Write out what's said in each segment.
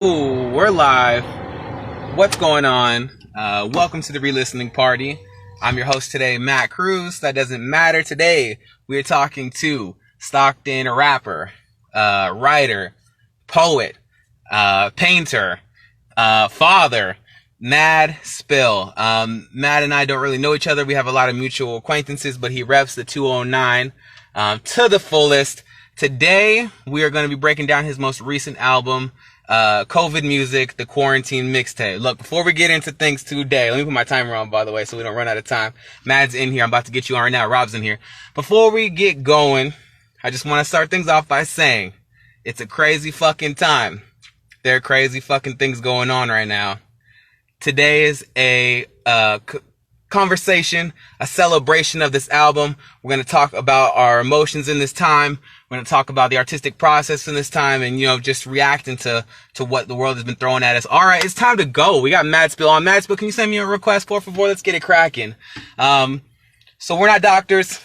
Ooh, we're live. What's going on? Welcome to the re-listening party. I'm your host today, Matt Cruz. That doesn't matter. Today, we're talking to Stockton, a rapper, writer, poet, painter, father, Madspill. Matt and I don't really know each other. We have a lot of mutual acquaintances, but he reps the 209 to the fullest. Today, we are going to be breaking down his most recent album, COVID Music, the Quarantine Mixtape. Look, before we get into things today, let me put my timer on, by the way, so we don't run out of time. Mad's in here. I'm about to get you on right now. Rob's in here. Before we get going, I just want to start things off by saying it's a crazy fucking time. There are crazy fucking things going on right now. Today is a conversation, a celebration of this album. We're going to talk about our emotions in this time. We're going to talk about the artistic process in this time and, just reacting to what the world has been throwing at us. All right, it's time to go. We got Madspill on. Madspill, can you send me a request, por favor? Let's get it cracking. So we're not doctors.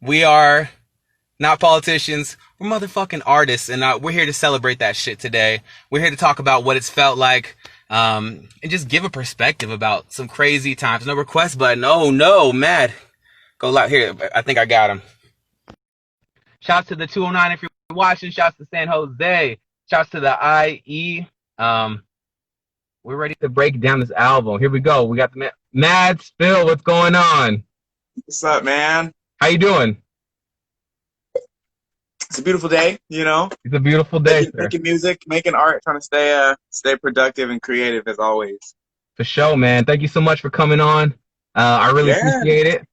We are not politicians. We're motherfucking artists, and we're here to celebrate that shit today. We're here to talk about what it's felt like, and just give a perspective about some crazy times. No request button. Oh no, Mad. Go loud here. I think I got him. Shouts to the 209 if you're watching. Shouts to San Jose. Shouts to the IE. We're ready to break down this album. Here we go. We got the Madspill. What's going on? What's up, man? How you doing? It's a beautiful day, It's a beautiful day, sir. Making music, making art, trying to stay productive and creative as always. For sure, man. Thank you so much for coming on. I really appreciate it.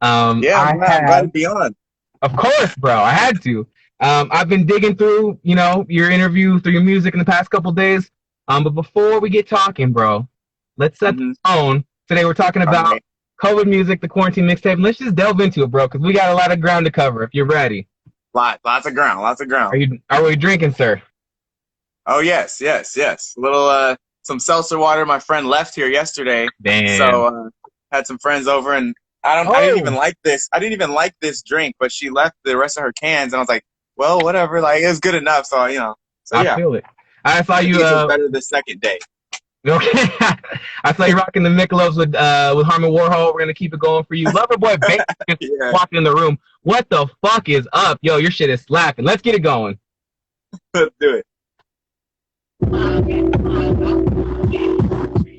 I'm glad to be on. Of course, bro. I had to. I've been digging through, your interview, through your music in the past couple days. But before we get talking, bro, let's set the tone. Today we're talking about COVID Music, the Quarantine Mixtape. Let's just delve into it, bro, because we got a lot of ground to cover if you're ready. Lots of ground. Are we drinking, sir? Oh, yes. A little, some seltzer water. My friend left here yesterday. Damn. So, had some friends over, and I didn't even like this. I didn't even like this drink, but she left the rest of her cans, and I was like, well, whatever. Like, it was good enough. So, So, yeah. I feel it. I saw you. Better the second day. Okay. I saw you rocking the Michelob's with Harmon Warhol. We're gonna keep it going for you. Loverboy Bates walking in the room. What the fuck is up? Yo, your shit is slapping. Let's get it going. Let's do it.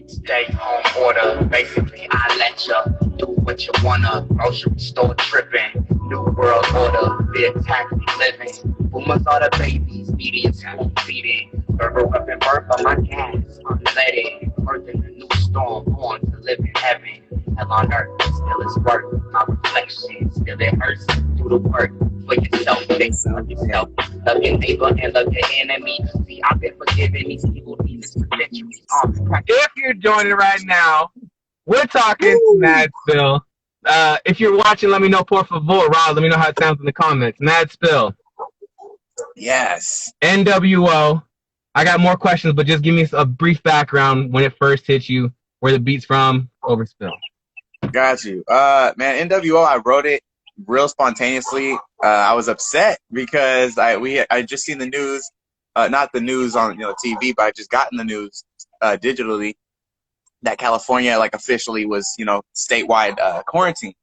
Stay home order. Basically, I let you do what you wanna. Grocery store tripping. New world order. Big taxi living. Boomers are the babies. Media school feeding. Burger up and birth on my gas. Unleaded. Birth in a new storm. Born to live in heaven. Hell on earth. Still is work. My reflection. Still it hurts. Do the work for yourself. Fix yourself. Love your neighbor and love your enemy. See, I've been forgiving these people. These for centuries. If you're joining right now, we're talking to Madspill. If you're watching, let me know, por favor. Rob, let me know how it sounds in the comments. Madspill. Yes. NWO. I got more questions, but just give me a brief background when it first hit you, where the beat's from, Overspill. Got you. Man, NWO, I wrote it real spontaneously. I was upset because I just seen the news, not the news on TV, but I just gotten the news digitally that California officially was statewide quarantine.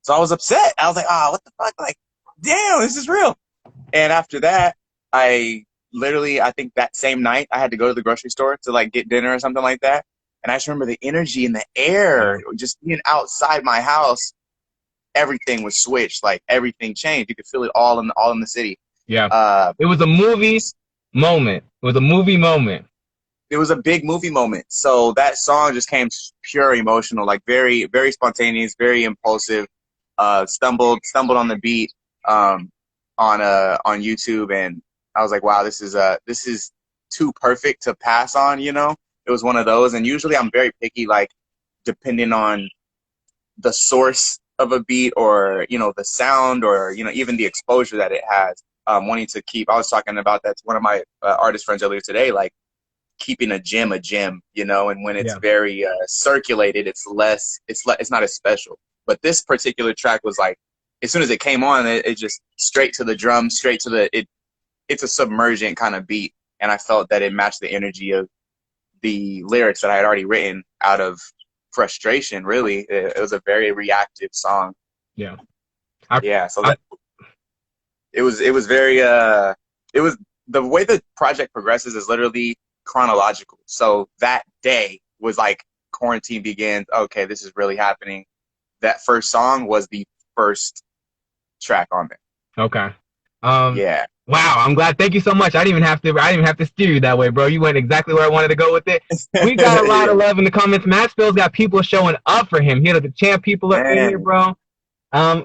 So I was upset. I was like, what the fuck? Like, damn, this is real. And after that, I think that same night I had to go to the grocery store to get dinner or something like that. And I just remember the energy in the air, just being outside my house. Everything was switched. Like, everything changed. You could feel it all in the city. Yeah. It was a movie moment. It was a big movie moment. So that song just came pure emotional, very, very spontaneous, very impulsive. Stumbled on the beat on YouTube, and I was like, wow, this is too perfect to pass on. It was one of those. And usually I'm very picky, depending on the source of a beat or the sound or even the exposure that it has. Wanting to keep. I was talking about that to one of my artist friends earlier today, keeping a gem, and when it's very circulated, it's not as special. But this particular track was as soon as it came on, it just straight to the drum, straight to it's a submergent kind of beat. and I felt that it matched the energy of the lyrics that I had already written out of frustration. Really, it was a very reactive song. Yeah. So that it was very it was, the way the project progresses is literally chronological. So that day was like quarantine begins. Okay, this is really happening. That first song was the first track on there. Okay. Yeah. Wow, I'm glad. Thank you so much. I didn't even have to steer you that way, bro. You went exactly where I wanted to go with it. We got a lot of love in the comments. Madspill's got people showing up for him. Here, the champ people up in here, bro.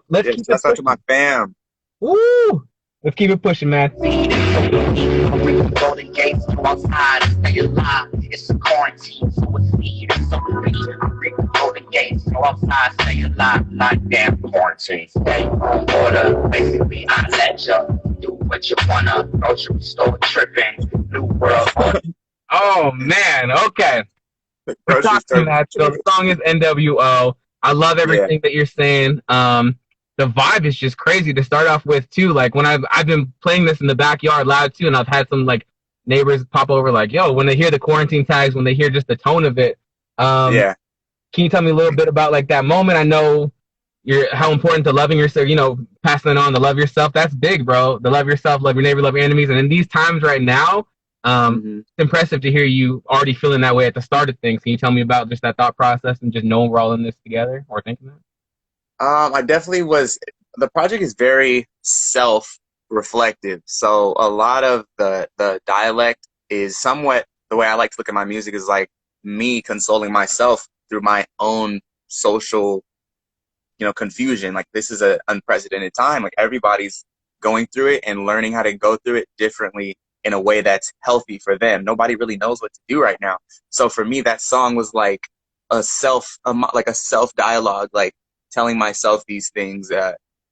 Let's keep it pushing. To my fam. Woo! Let's keep it pushing, man. Golden gates to outside, stay alive. It's a quarantine, so it's me. So I'm reading golden gates to outside, stay alive. Like damn quarantine, stay on order. Basically, I let you do what you wanna. Grocery store tripping, new world order. Oh man, okay. We're talking that. So the song is NWO. I love everything that you're saying. The vibe is just crazy to start off with too. Like when I've been playing this in the backyard loud too, and I've had some like neighbors pop over like, yo, when they hear the quarantine tags, when they hear just the tone of it. Can you tell me a little bit about like that moment? I know how important to loving yourself, passing it on to love yourself. That's big, bro. To love yourself, love your neighbor, love your enemies. And in these times right now, it's impressive to hear you already feeling that way at the start of things. Can you tell me about just that thought process and just knowing we're all in this together or thinking that? I definitely was. The project is very self-reflective, so a lot of the dialect is somewhat, the way I like to look at my music is like me consoling myself through my own social, confusion. Like this is an unprecedented time. Like everybody's going through it and learning how to go through it differently in a way that's healthy for them. Nobody really knows what to do right now. So for me, that song was like a self dialogue, like telling myself these things,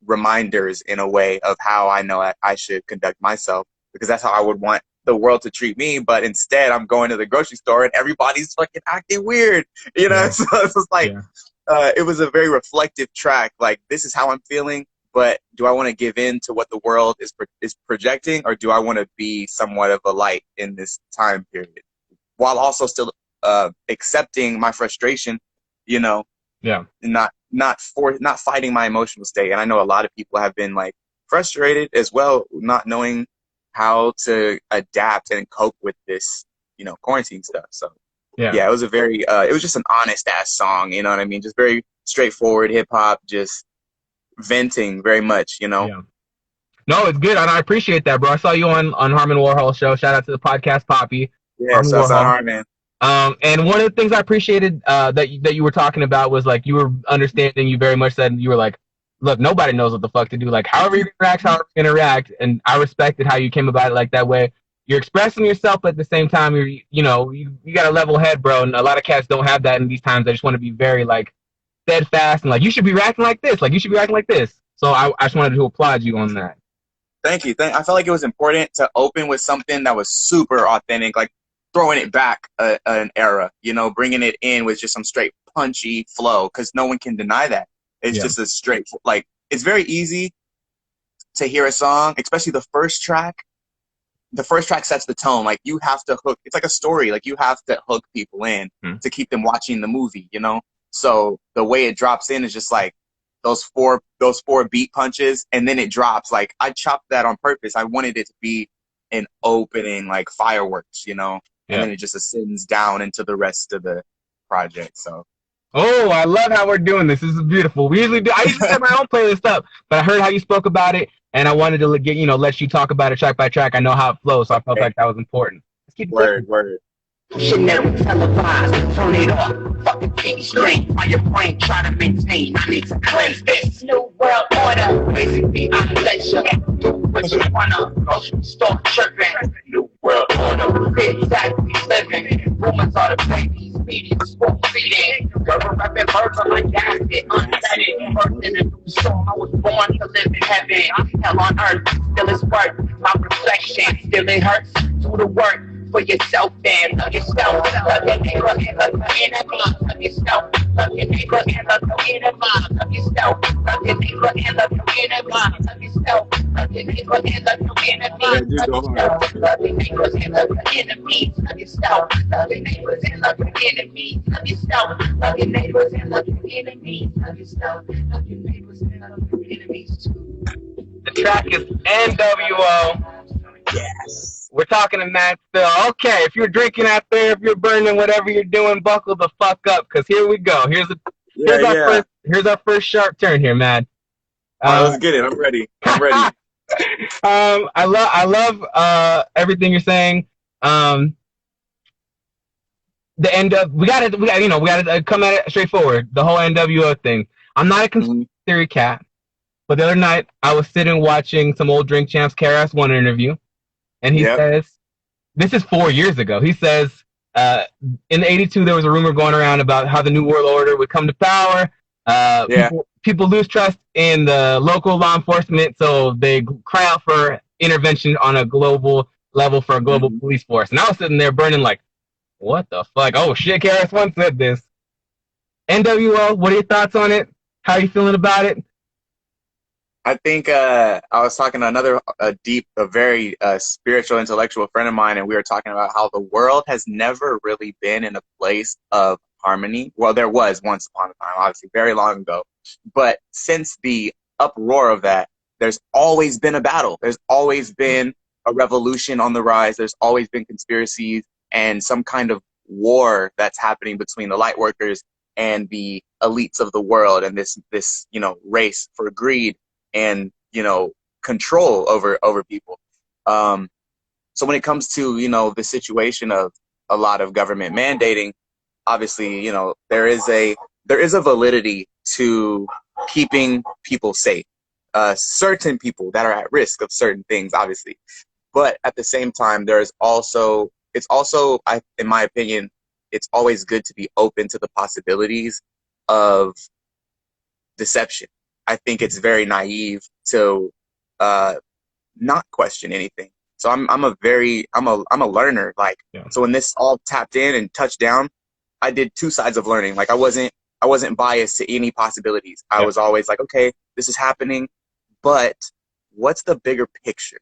reminders in a way of how I know I should conduct myself, because that's how I would want the world to treat me. But instead, I'm going to the grocery store and everybody's fucking acting weird, So it's just like, it was a very reflective track. Like, this is how I'm feeling, but do I want to give in to what the world is projecting, or do I want to be somewhat of a light in this time period, while also still accepting my frustration, not fighting my emotional state. And I know a lot of people have been like frustrated as well, not knowing how to adapt and cope with this, quarantine stuff. So it was a very, it was just an honest ass song, you know what I mean? Just very straightforward hip hop, just venting very much, No, it's good. And I appreciate that, bro. I saw you on Harmon Warhol show. Shout out to the podcast Poppy. Yeah, so that's Harmon. And one of the things I appreciated that you were talking about was like you were understanding. You very much said you were like, look, nobody knows what the fuck to do. Like however you interact, and I respected how you came about it like that way. You're expressing yourself, but at the same time, you got a level head, bro. And a lot of cats don't have that in these times. They just want to be very like steadfast and like you should be reacting like this, like you should be acting like this. So I just wanted to applaud you on that. Thank you. I felt like it was important to open with something that was super authentic, like throwing it back an era, bringing it in with just some straight punchy flow, because no one can deny that. It's just a straight, like, it's very easy to hear a song, especially the first track. The first track sets the tone. Like, you have to hook. It's like a story. Like, you have to hook people in to keep them watching the movie, So the way it drops in is just like those four beat punches, and then it drops. Like, I chopped that on purpose. I wanted it to be an opening, like fireworks, and then it just ascends down into the rest of the project. So, I love how we're doing this. This is beautiful. I usually set my own playlist up, but I heard how you spoke about it, and I wanted to let you talk about it track by track. I know how it flows, so I felt like that was important. Let's keep it word. Should never televise, turn it off, fucking keep straight. While your brain try to maintain, I need to cleanse this new world order. Basically, I let you do what you wanna. Grocery store tripping, new world order. Exactly living. Rumors are the babies, media spoon feeding. Girl, rapping birds on my gasket, unleaded. Birth in a new soul, I was born to live in heaven. Hell on earth, still is work. My reflection, still it hurts. Do the work. For yourself, and love yourself. Love your neighbor and love your enemy. Love yourself. Love your neighbor and love your enemy. Love yourself. Love your neighbor and love your enemy. Love yourself. Love your neighbor and love your enemy. Yeah, dude, go hard. Love your neighbors and love your enemies. Love yourself. Love your neighbors and love your enemies. Love yourself. Love your neighbors and love your enemies. Love yourself. Love your neighbors and love your enemies too. The track is NWO. Yes. We're talking to Madspill. Okay, if you're drinking out there, if you're burning, whatever you're doing, buckle the fuck up, because here we go. Here's our first sharp turn here, Mad. All right, let's get it. I'm ready. I love everything you're saying. The end of we gotta come at it straightforward. The whole NWO thing. I'm not a conspiracy theory cat, but the other night I was sitting watching some old Drink Champs KRS-One interview, and he says, this is 4 years ago. He says, in '82 there was a rumor going around about how the New World Order would come to power. People lose trust in the local law enforcement, so they cry out for intervention on a global level for a global police force. And I was sitting there burning like, what the fuck? Oh shit, KRS-One said this. NWO, what are your thoughts on it? How are you feeling about it? I think I was talking to another very spiritual, intellectual friend of mine, and we were talking about how the world has never really been in a place of harmony. Well, there was once upon a time, obviously, very long ago. But since the uproar of that, there's always been a battle. There's always been a revolution on the rise. There's always been conspiracies and some kind of war that's happening between the light workers and the elites of the world, and this race for greed and control over people. So when it comes to the situation of a lot of government mandating, obviously there is a validity to keeping people safe, certain people that are at risk of certain things, obviously, but at the same time it's also in my opinion, it's always good to be open to the possibilities of deception. I think it's very naive to not question anything. So I'm a learner. So when this all tapped in and touched down, I did two sides of learning. Like I wasn't biased to any possibilities. I was always like, okay, this is happening, but what's the bigger picture?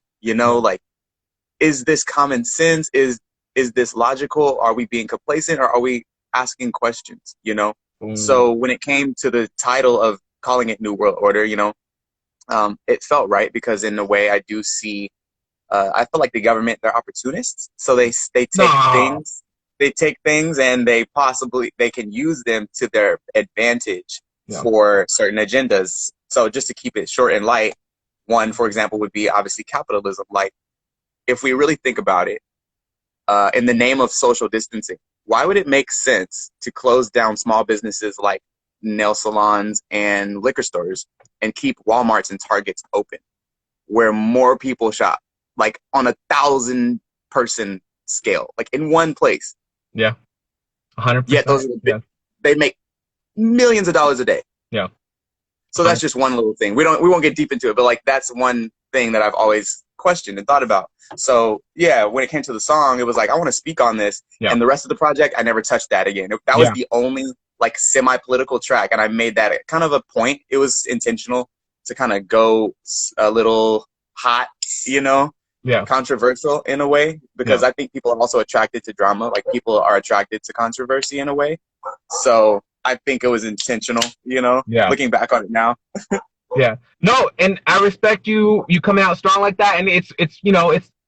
Is this common sense? Is this logical? Are we being complacent, or are we asking questions? So when it came to the title of calling it New World Order, it felt right, because in a way I do see, I feel like the government, they're opportunists. So they take things and they can use them to their advantage for certain agendas. So just to keep it short and light, one, for example, would be obviously capitalism. Like if we really think about it, in the name of social distancing, why would it make sense to close down small businesses like nail salons and liquor stores and keep Walmarts and Targets open where more people shop, like on 1,000-person scale, like in one place? 100%. Yet they make millions of dollars a day. So that's just one little thing. We won't get deep into it, but like that's one thing that I've always questioned and thought about. So when it came to the song, it was like I want to speak on this, and the rest of the project I never touched that again. That was the only like semi-political track, and I made that kind of a point. It was intentional to kind of go a little hot, controversial in a way, because I think people are also attracted to drama. Like people are attracted to controversy in a way. So I think it was intentional, looking back on it now. No, and I respect you coming out strong like that, and it's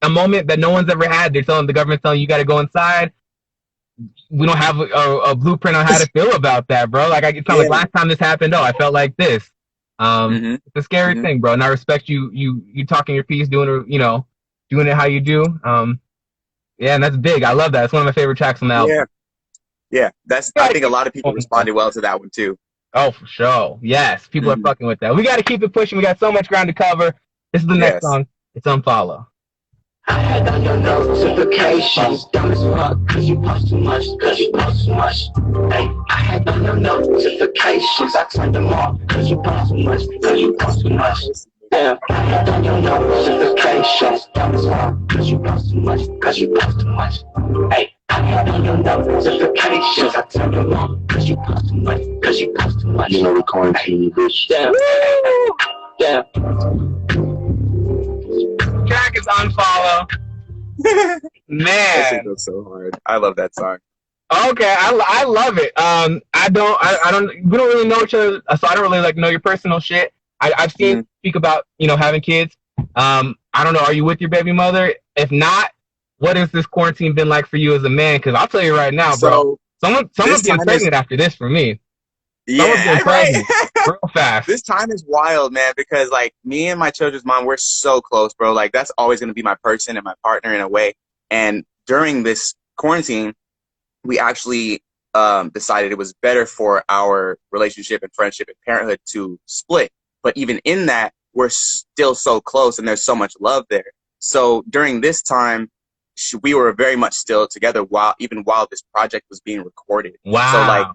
a moment that no one's ever had. They're telling the government, telling you got to go inside. We don't have a blueprint on how to feel about that, bro. Like it's not like last time this happened. I felt like this. It's a scary thing, bro. And I respect you talking your piece, doing it how you do. And that's big. I love that. It's one of my favorite tracks on the album. I think a lot of people responded well to that one too. Oh, for sure. Yes, people are fucking with that. We got to keep it pushing. We got so much ground to cover. This is the next song. It's Unfollow. I had on your notifications, dumb as fuck, cause you post too much, Hey, I had on your notifications, I turned them off, cause you post too much, Damn, I had on your notifications, dumb as fuck, cause you post too much, Hey, I had on your notifications, I turned them off, cause you post too much, recording to you, bitch. Damn. just unfollow. That shit Man. goes so hard. I love that song. Okay, I love it. I don't we don't really know each other, so I don't really like know your personal shit. I've seen you speak about, you know, having kids. I don't know, are you with your baby mother? If not, what has this quarantine been like for you as a man? Because I'll tell you right now, bro. Someone's getting pregnant after this for me. Someone's getting pregnant real fast. This time is wild, man, because like me and my children's mom, we're so close, bro. Like that's always gonna be my person and my partner in a way. And during this quarantine, we actually decided it was better for our relationship and friendship and parenthood to split. But even in that, we're still so close and there's so much love there. So during this time, we were very much still together while this project was being recorded. Wow. So like,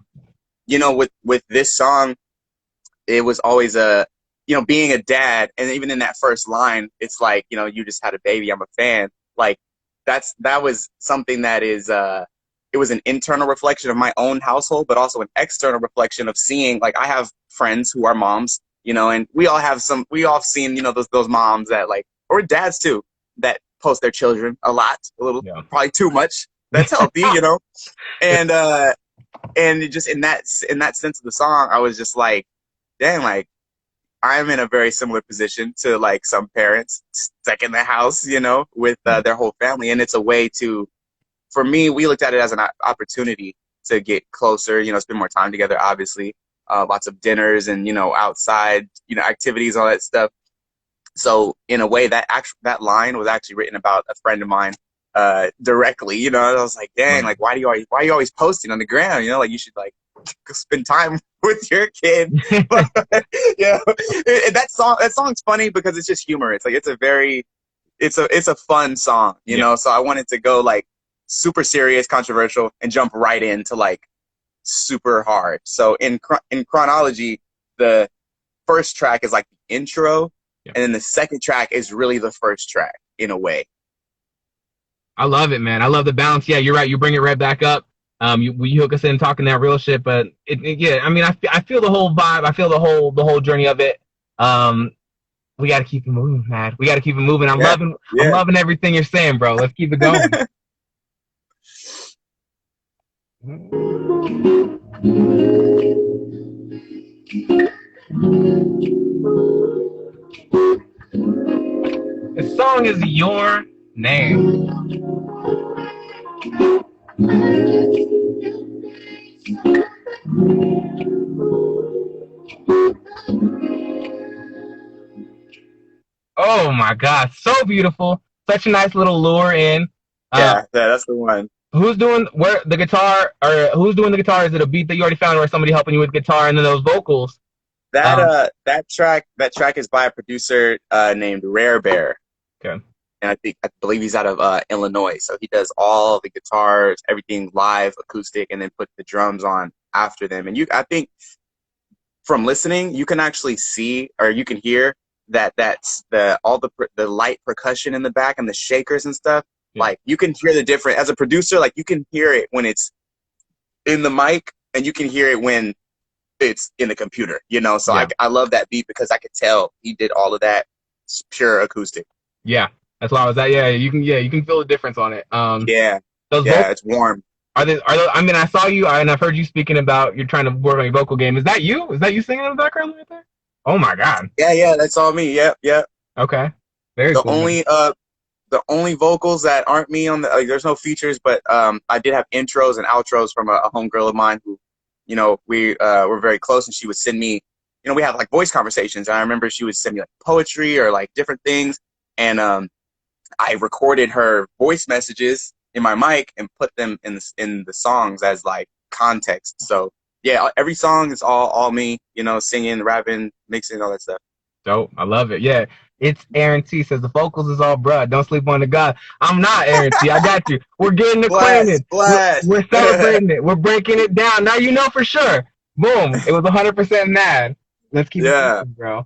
you know, with this song, it was always being a dad, and even in that first line, it's like, you know, you just had a baby, I'm a fan. Like that was something that is it was an internal reflection of my own household, but also an external reflection of seeing, like, I have friends who are moms, you know, and we all seen, you know, those moms that like, or dads too, that post their children a lot, probably too much. That's healthy, you know? And just in that sense of the song, I was just like, dang, like, I'm in a very similar position to like some parents stuck in the house, you know, with their whole family. And it's a way for me, we looked at it as an opportunity to get closer, you know, spend more time together, obviously, lots of dinners and, you know, outside, you know, activities, all that stuff. So in a way, that line was actually written about a friend of mine directly, you know. I was like, dang, like, why are you always posting on the ground, you know, like, you should like spend time with your kid. But, yeah, that song's funny because it's just humor. It's like, it's a fun song, you know. So I wanted to go like super serious, controversial, and jump right into like super hard. So in chronology, the first track is like the intro, and then the second track is really the first track in a way. I love it, man. I love the balance. Yeah, you're right. You bring it right back up. You hook us in talking that real shit, but yeah, I mean, I feel the whole vibe. I feel the whole journey of it. We got to keep it moving, man. We got to keep it moving. I'm loving everything you're saying, bro. Let's keep it going. The song is Your Name. Oh my God, so beautiful. Such a nice little lure in. Yeah, that's the one. Who's doing the guitar? Is it a beat that you already found, or somebody helping you with guitar, and then those vocals? That track is by a producer named Rare Bear. Okay. And I believe he's out of Illinois. So he does all the guitars, everything live, acoustic, and then put the drums on after them. And I think from listening, you can actually see, or you can hear that's all the light percussion in the back and the shakers and stuff. Yeah. Like, you can hear the difference as a producer. Like, you can hear it when it's in the mic, and you can hear it when it's in the computer, you know? So I love that beat because I could tell he did all of that. It's pure acoustic. Yeah. That's why I was at. Yeah, you can feel the difference on it. It's warm. Are they? I mean, I saw you, and I've heard you speaking about you're trying to work on your vocal game. Is that you? Is that you singing in the background right there? Oh my God. Yeah, that's all me. Yeah. Okay. Very cool. The only vocals that aren't me on there's no features, but I did have intros and outros from a homegirl of mine who, you know, we were very close, and she would send me, you know, we have like voice conversations, and I remember she would send me like poetry or like different things, and I recorded her voice messages in my mic and put them in the songs as like context. So yeah, every song is all me, you know, singing, rapping, mixing, all that stuff. Dope. I love it. Yeah. It's Aaron T says the vocals is all bruh. Don't sleep on the God. I'm not Aaron T. I got you. We're getting acquainted. We're celebrating it. We're breaking it down. Now you know for sure. Boom. It was 100% mad. Let's keep it moving, bro.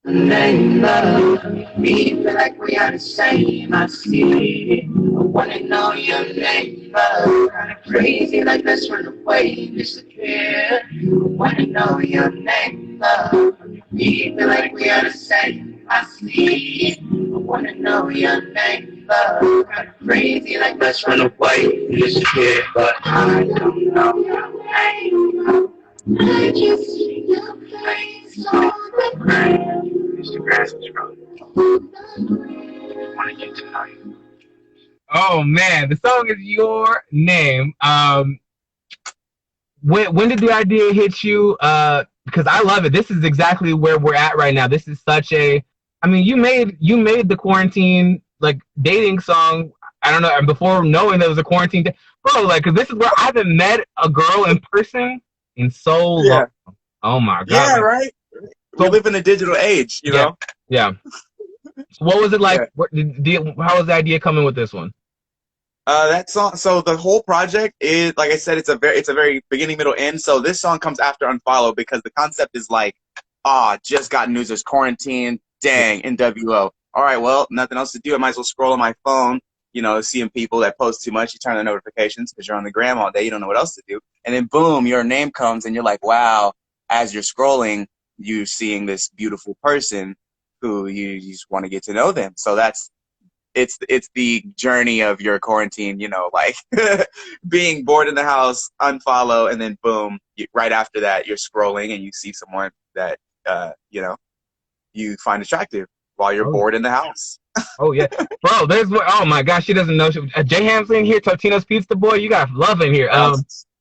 Name love, we feel like we are the same. I see it. I wanna know your name, love. Kinda crazy, like let's run away, disappear. I wanna know your name, love. We feel like we are the same. I see it. I wanna know your name, but I'm crazy like let's run away, disappear, but I don't know your name. I just see your face on the ground. Mr. Grass is wrong. Wanna get to know you. Oh man, the song is Your Name. When did the idea hit you? Because I love it. This is exactly where we're at right now. This is such a, I mean, you made the quarantine like dating song. I don't know, before knowing there was a quarantine, bro. Like, 'cause this is where I haven't met a girl in person in so long. Yeah. Oh my god. Yeah, Like, right. We so, live in a digital age, you know. yeah. So what was it like? Yeah. How was the idea coming with this one? That song. So the whole project is, like I said, it's a very beginning, middle, end. So this song comes after Unfollow because the concept is like, just got news. There's quarantine. Dang, NWO. All right, well, nothing else to do. I might as well scroll on my phone. You know, seeing people that post too much, you turn on the notifications because you're on the gram all day. You don't know what else to do. And then boom, your name comes, and you're like, wow. As you're scrolling, you're seeing this beautiful person who you just want to get to know them. So it's the journey of your quarantine, you know, like being bored in the house, unfollow, and then boom, right after that, you're scrolling and you see someone that, you know, you find attractive while you're bored in the house. Oh yeah, bro. Oh my gosh, she doesn't know. J Ham's in here. Totino's Pizza Boy. You got love in here.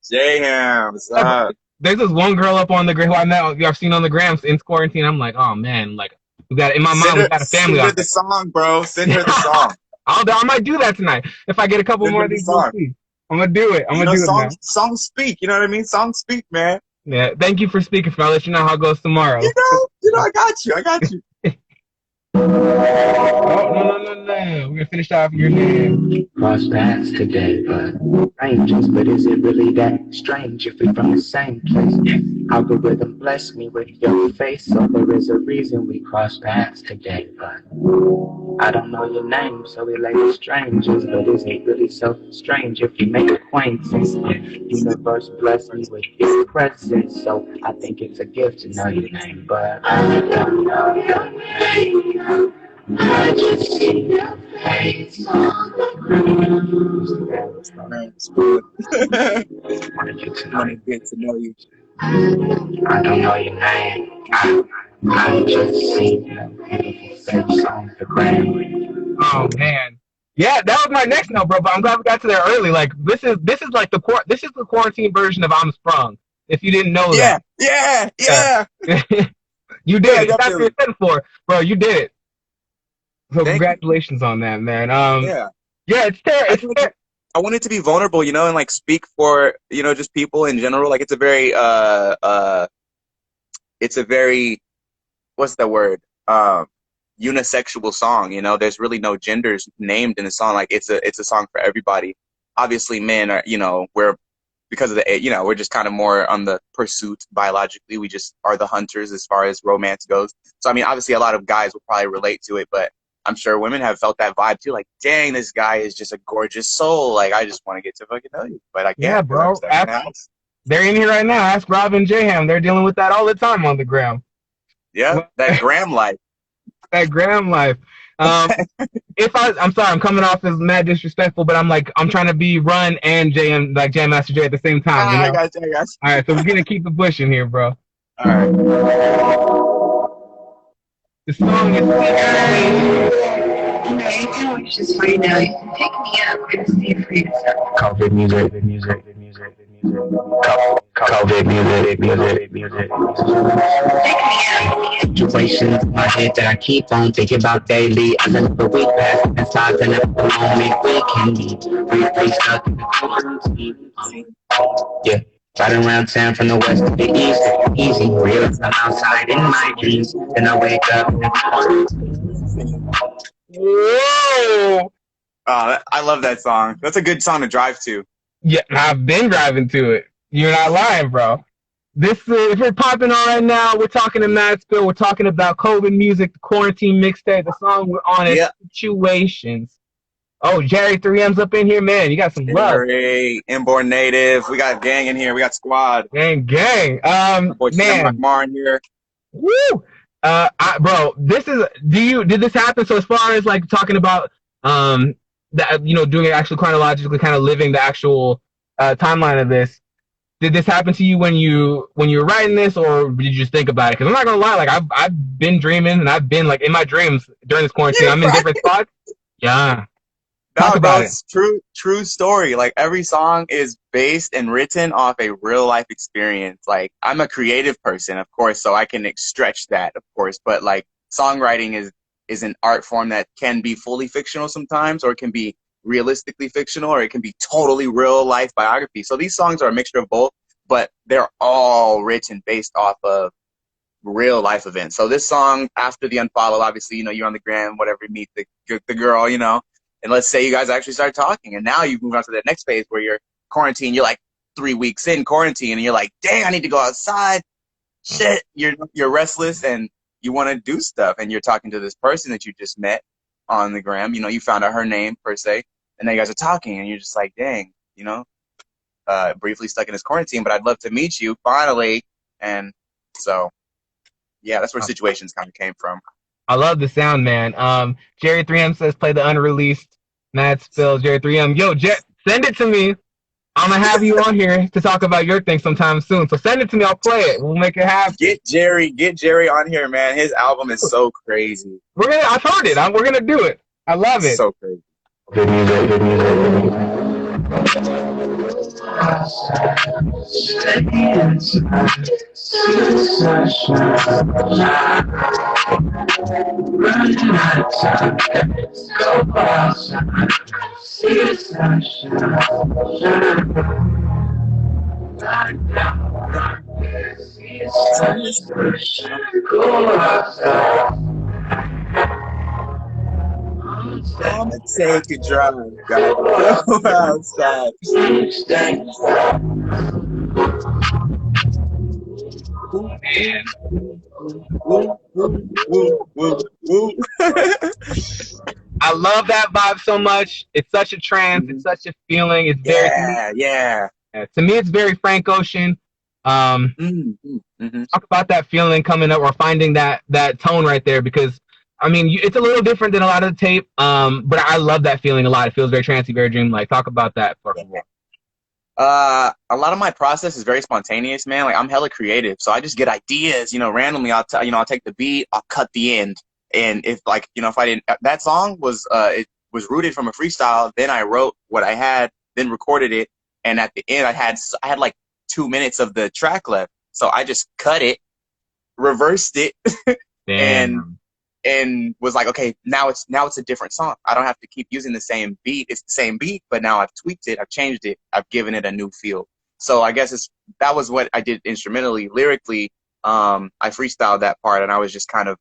J-Ham, what's up? There's this one girl up on the gram who I've seen on the grams in quarantine. I'm like, oh man, like we got in my mind. We got a family. Send her the song, bro. Send her the song. I might do that tonight if I get a couple more of these. I'm gonna do it. I'm gonna do it, man. Songs speak. You know what I mean? Songs speak, man. Yeah. Thank you for speaking. I'll let you know how it goes tomorrow. You know, I got you. No. We're gonna finish off Your Name. Cross paths today, but strangers. But is it really that strange if we're from the same place? Algorithm bless me with your face, so there is a reason we cross paths today. But I don't know your name, so we label strangers. But is it really so strange if we make acquaintance? Universe bless me with your presence, so I think it's a gift to know your name. But I don't know your name. I just see your face on the ground. Want to get to know you. I don't know your name. I just see your beautiful face on the ground. Oh man. Yeah, that was my next note, bro. But I'm glad we got to there early. Like this is like the quarantine version of I'm Sprung. If you didn't know that. Yeah. You did it. That's what you're sent for, bro. You did it. So congratulations on that, man. It's fair. I want it to be vulnerable, you know, and like speak for, you know, just people in general. Like it's a very what's the word? Unisexual song, you know. There's really no genders named in the song. Like it's a song for everybody. Obviously men are, you know, because of the, you know, we're just kind of more on the pursuit biologically. We just are the hunters as far as romance goes. So I mean, obviously a lot of guys will probably relate to it, but I'm sure women have felt that vibe too. Like, dang, this guy is just a gorgeous soul. Like, I just want to get to fucking know you, but I can't. Yeah, bro. They're in here right now. Ask Rob and J-Ham. They're dealing with that all the time on the gram. Yeah, that gram life. That gram life. I'm sorry, I'm coming off as mad disrespectful, but I'm trying to be Run and Jam, like Jam Master Jay at the same time. You know? I got you. All right, so we're gonna keep the bush in here, bro. All right. The song is you can reach this right now. You can pick me up and stay free to yourself. COVID music. COVID music. Pick me up. Situations in my head that I keep on thinking about daily. I let the week pass and start to never moment we can be free stuck in the quarantine. Yeah. Riding around town from the west to the east, easy. Realize I'm outside in my dreams, then I wake up in the whoa! I love that song. That's a good song to drive to. Yeah, I've been driving to it. You're not lying, bro. If we're popping on right now, we're talking to Madspill. We're talking about COVID music, the quarantine mixtape, the song we're on is Situations. Oh, Jerry 3M's up in here, man. You got some love. Jerry, Inborn Native. We got gang in here. We got squad. Gang. Boy, man. Mar in here. Woo! Bro, did this happen? So as far as like talking about that, doing it actually chronologically, kind of living the actual timeline of this. Did this happen to you when you were writing this, or did you just think about it? Because I'm not gonna lie, like I've been dreaming, and I've been like in my dreams during this quarantine. I'm in different spots. Yeah, talk No, bro, about it. it's true story. Like every song is based and written off a real life experience. Like I'm a creative person, of course, so I can stretch that, of course. But like songwriting is an art form that can be fully fictional sometimes, or it can be realistically fictional, or it can be totally real life biography. So these songs are a mixture of both, but they're all written based off of real life events. So this song, after the unfollow, obviously, you're on the gram, whatever, you meet the girl, and let's say you guys actually start talking, and now you move on to that next phase where you're quarantined. You're like 3 weeks in quarantine, and you're like, dang, I need to go outside. Shit, you're restless and you want to do stuff, and you're talking to this person that you just met on the gram. You found out her name per se, and then you guys are talking, and you're just like, dang, briefly stuck in this quarantine, but I'd love to meet you finally. And so, yeah, that's where situations kind of came from. I love the sound, man. Jerry 3M says play the unreleased Madspill. Jerry 3M, yo, send it to me. I'm gonna have you on here to talk about your thing sometime soon. So send it to me. I'll play it. We'll make it happen. Get Jerry on here, man. His album is so crazy. I've heard it. We're gonna do it. I love it. So crazy. I'm gonna take a drive, gotta go outside. I love that vibe so much. It's such a trance. It's such a feeling. It's very to me, it's very Frank Ocean. Talk about that feeling coming up or finding that tone right there, because I mean, it's a little different than a lot of the tape, but I love that feeling a lot. It feels very trancey, very dreamlike. Talk about that for me. A lot of my process is very spontaneous, man. Like I'm hella creative, so I just get ideas, randomly. I'll take the beat, I'll cut the end, and if if I didn't, that song was it was rooted from a freestyle. Then I wrote what I had, then recorded it, and at the end I had like 2 minutes of the track left, so I just cut it, reversed it, and was like, okay, now it's a different song. I don't have to keep using the same beat. It's the same beat, but now I've tweaked it, I've changed it, I've given it a new feel. So I guess that was what I did instrumentally. Lyrically, I freestyled that part, and I was just kind of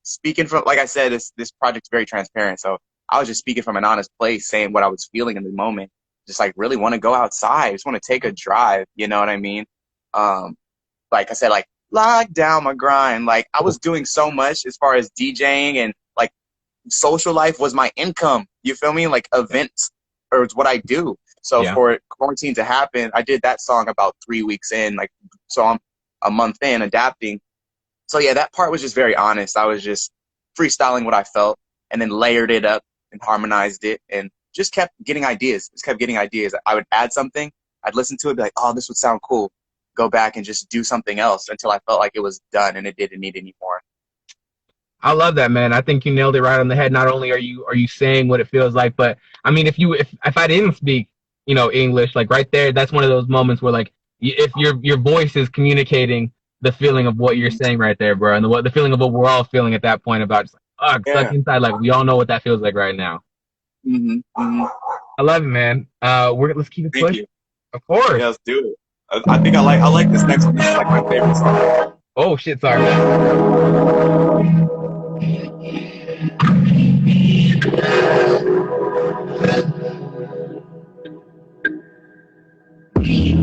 speaking from, like I said, this project's very transparent. So I was just speaking from an honest place, saying what I was feeling in the moment. Just like really want to go outside, just want to take a drive. You know what I mean? Like I said, like, lock down my grind. Like I was doing so much as far as DJing, and like social life was my income. You feel me? Like events or it's what I do. So for quarantine to happen, I did that song about 3 weeks in, like, so I'm a month in adapting. So yeah, that part was just very honest. I was just freestyling what I felt and then layered it up and harmonized it and just kept getting ideas. I would add something, I'd listen to it, be like, oh, this would sound cool. Go back and just do something else until I felt like it was done and it didn't need any more. I love that, man. I think you nailed it right on the head. Not only are you saying what it feels like, but I mean, if I didn't speak, English, like right there, that's one of those moments where like if your voice is communicating the feeling of what you're saying right there, bro, and the feeling of what we're all feeling at that point about just like, stuck inside. Like we all know what that feels like right now. I love it, man. Let's keep it pushing. Of course. Yeah, let's do it. I think I like this next one. This is like my favorite song. Oh shit, sorry, man. See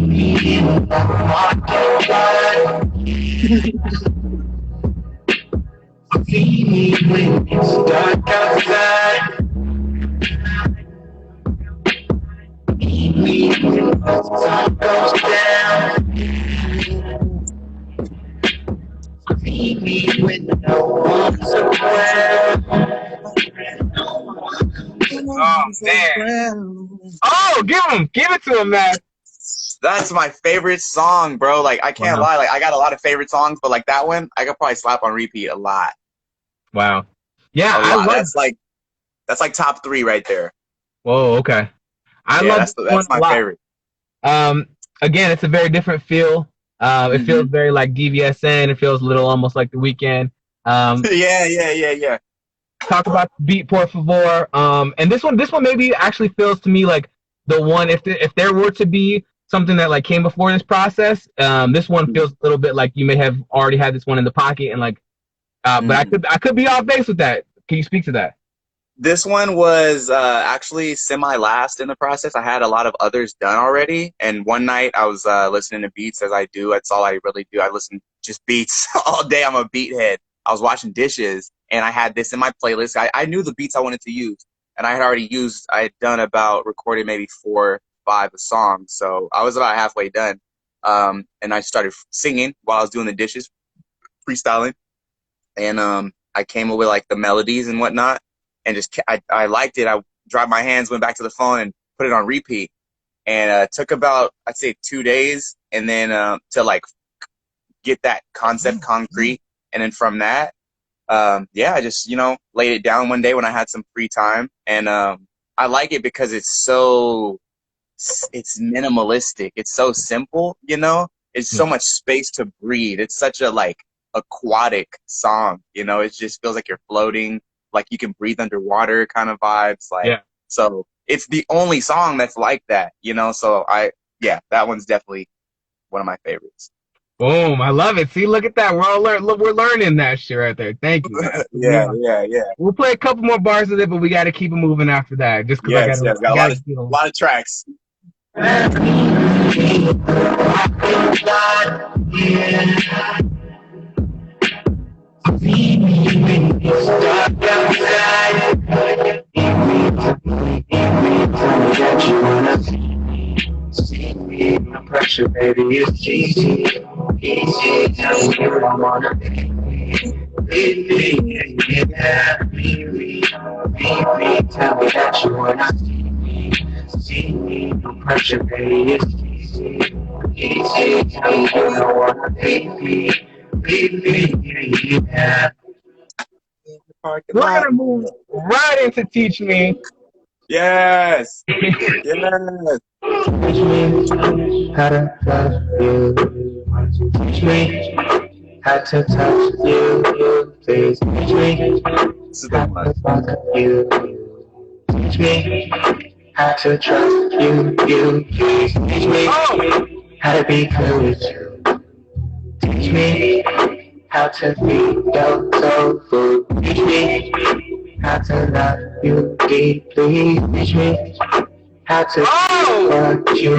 me when it's dark outside. Meet me when the sun goes down. See me when no Damn. Oh, give it to him, man. That's my favorite song, bro. Like, I can't lie. Like, I got a lot of favorite songs, but like that one, I could probably slap on repeat a lot. Wow. Yeah, A lot. I love. That's like top 3 right there. Whoa, okay. I love this one that's a my lot. favorite. Again, it's a very different feel. It feels very like DVSN. It feels a little almost like The Weeknd. Yeah. Talk about Beat Por Favor. And this one maybe actually feels to me like the one. If there were to be something that like came before this process, this one feels a little bit like you may have already had this one in the pocket and like. But I could be off base with that. Can you speak to that? This one was actually semi-last in the process. I had a lot of others done already, and one night I was listening to beats as I do. That's all I really do. I listen just beats all day. I'm a beat head. I was washing dishes, and I had this in my playlist. I knew the beats I wanted to use, and I had recorded maybe 4 or 5 songs, so I was about halfway done. And I started singing while I was doing the dishes, freestyling, and I came up with like the melodies and whatnot. And just I liked it. I dropped my hands, went back to the phone, and put it on repeat. And it took about, I'd say, 2 days, and then to like get that concept concrete. And then from that, I just laid it down one day when I had some free time. And I like it because it's minimalistic. It's so simple. It's so much space to breathe. It's such a like aquatic song. It just feels like you're floating. Like you can breathe underwater kind of vibes. So it's the only song that's like that, so that one's definitely one of my favorites. Boom, I love it. See, look at that. We're learning that shit right there. Thank you. Yeah. We'll play a couple more bars of it, but we got to keep it moving after that. Just because got a lot of tracks. See me when it's dark outside. That you wanna see me. No pressure, baby, it's easy. Tell me you don't wanna be me. Yeah, me. Tell me that you wanna see me. No pressure, baby, it's easy. Tell me you don't wanna be me. Yeah. We're gonna move right into Teach Me. Yes. Teach me how to touch you. Teach me how to touch you. Please teach me how to fuck you. Teach me how to trust you. Please teach me how to be cool with you. Teach me how to feed your soul food. Teach me how to love you deeply. Teach me how to want you.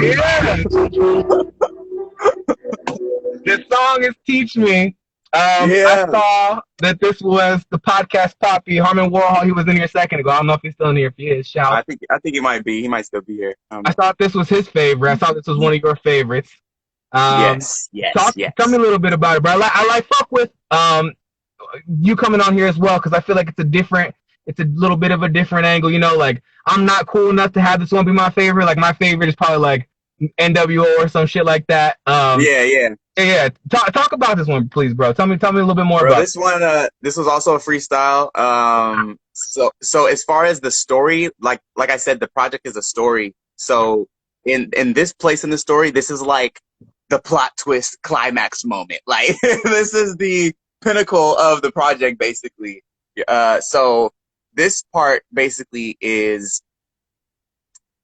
This song is Teach Me. I saw that this was the podcast Poppy, Harmon Warhol. He was in here a second ago. I don't know if he's still in here. If he is, shout. I think he might be. He might still be here. I thought this was his favorite. I thought this was one of your favorites. Yes. Tell me a little bit about it, bro. I fuck with you coming on here as well because I feel like it's a little bit of a different angle. Like I'm not cool enough to have this one be my favorite. Like my favorite is probably like NWO or some shit like that. Yeah. Talk about this one, please, bro. Tell me a little bit more about this one. This was also a freestyle. So as far as the story, like I said, the project is a story. So in this place in the story, this is like the plot twist climax moment. Like this is the pinnacle of the project, basically. So this part basically is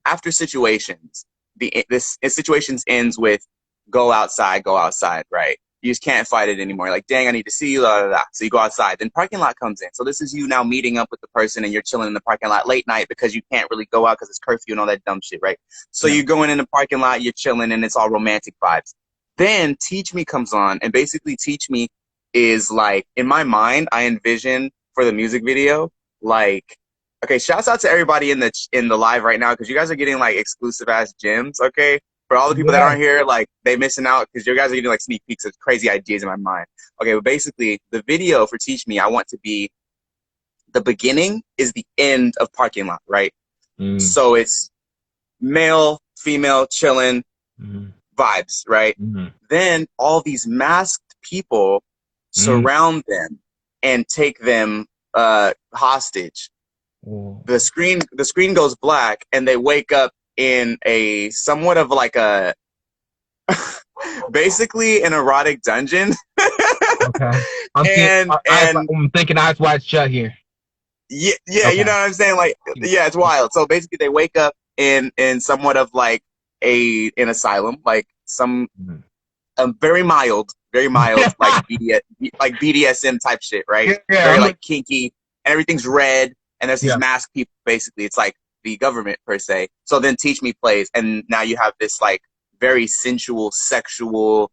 after situations. This situations ends with go outside, right? You just can't fight it anymore. Like, dang, I need to see you, blah, blah, blah. So you go outside. Then parking lot comes in. So this is you now meeting up with the person and you're chilling in the parking lot late night because you can't really go out because it's curfew and all that dumb shit, right? So you're going in the parking lot, you're chilling, and it's all romantic vibes. Then Teach Me comes on, and basically Teach Me is like, in my mind, I envision for the music video, like, okay, shouts out to everybody in the live right now because you guys are getting like exclusive ass gems, okay? For all the people that aren't here, like, they missing out because you guys are getting like sneak peeks of crazy ideas in my mind. Okay, but basically, the video for Teach Me, I want to be the beginning is the end of parking lot, right? So it's male, female, chilling vibes, right? Then all these masked people surround them and take them hostage. The screen goes black, and they wake up in a somewhat of like a basically an erotic dungeon. Okay. I'm thinking Eyes Wide Shut here. Yeah, okay. You know what I'm saying? Like, yeah, it's wild. So basically, they wake up in somewhat of like an asylum, like some very mild, like BDSM type shit, right? Yeah, very like kinky, and everything's red, and there's these masked people. Basically, it's like the government per se. So then Teach Me plays, and now you have this like very sensual, sexual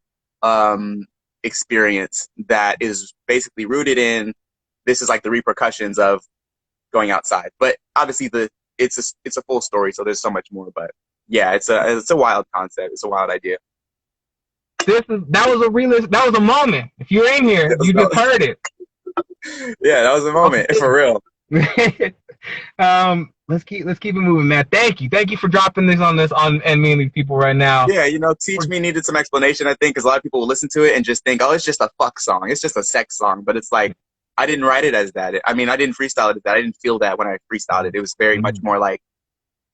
experience that is basically rooted in this is like the repercussions of going outside. But obviously it's a full story, so there's so much more. But yeah, it's a wild concept. It's a wild idea. That was a moment. If you're in here, you just heard it. Yeah, that was a moment for real. Let's keep it moving, man. Thank you for dropping this on and me and these people right now. Yeah, Teach Me needed some explanation, I think, because a lot of people will listen to it and just think, oh, it's just a fuck song, it's just a sex song. But it's like, I didn't write it as that. I mean, I didn't freestyle it as that. I didn't feel that when I freestyled it. It was very much more like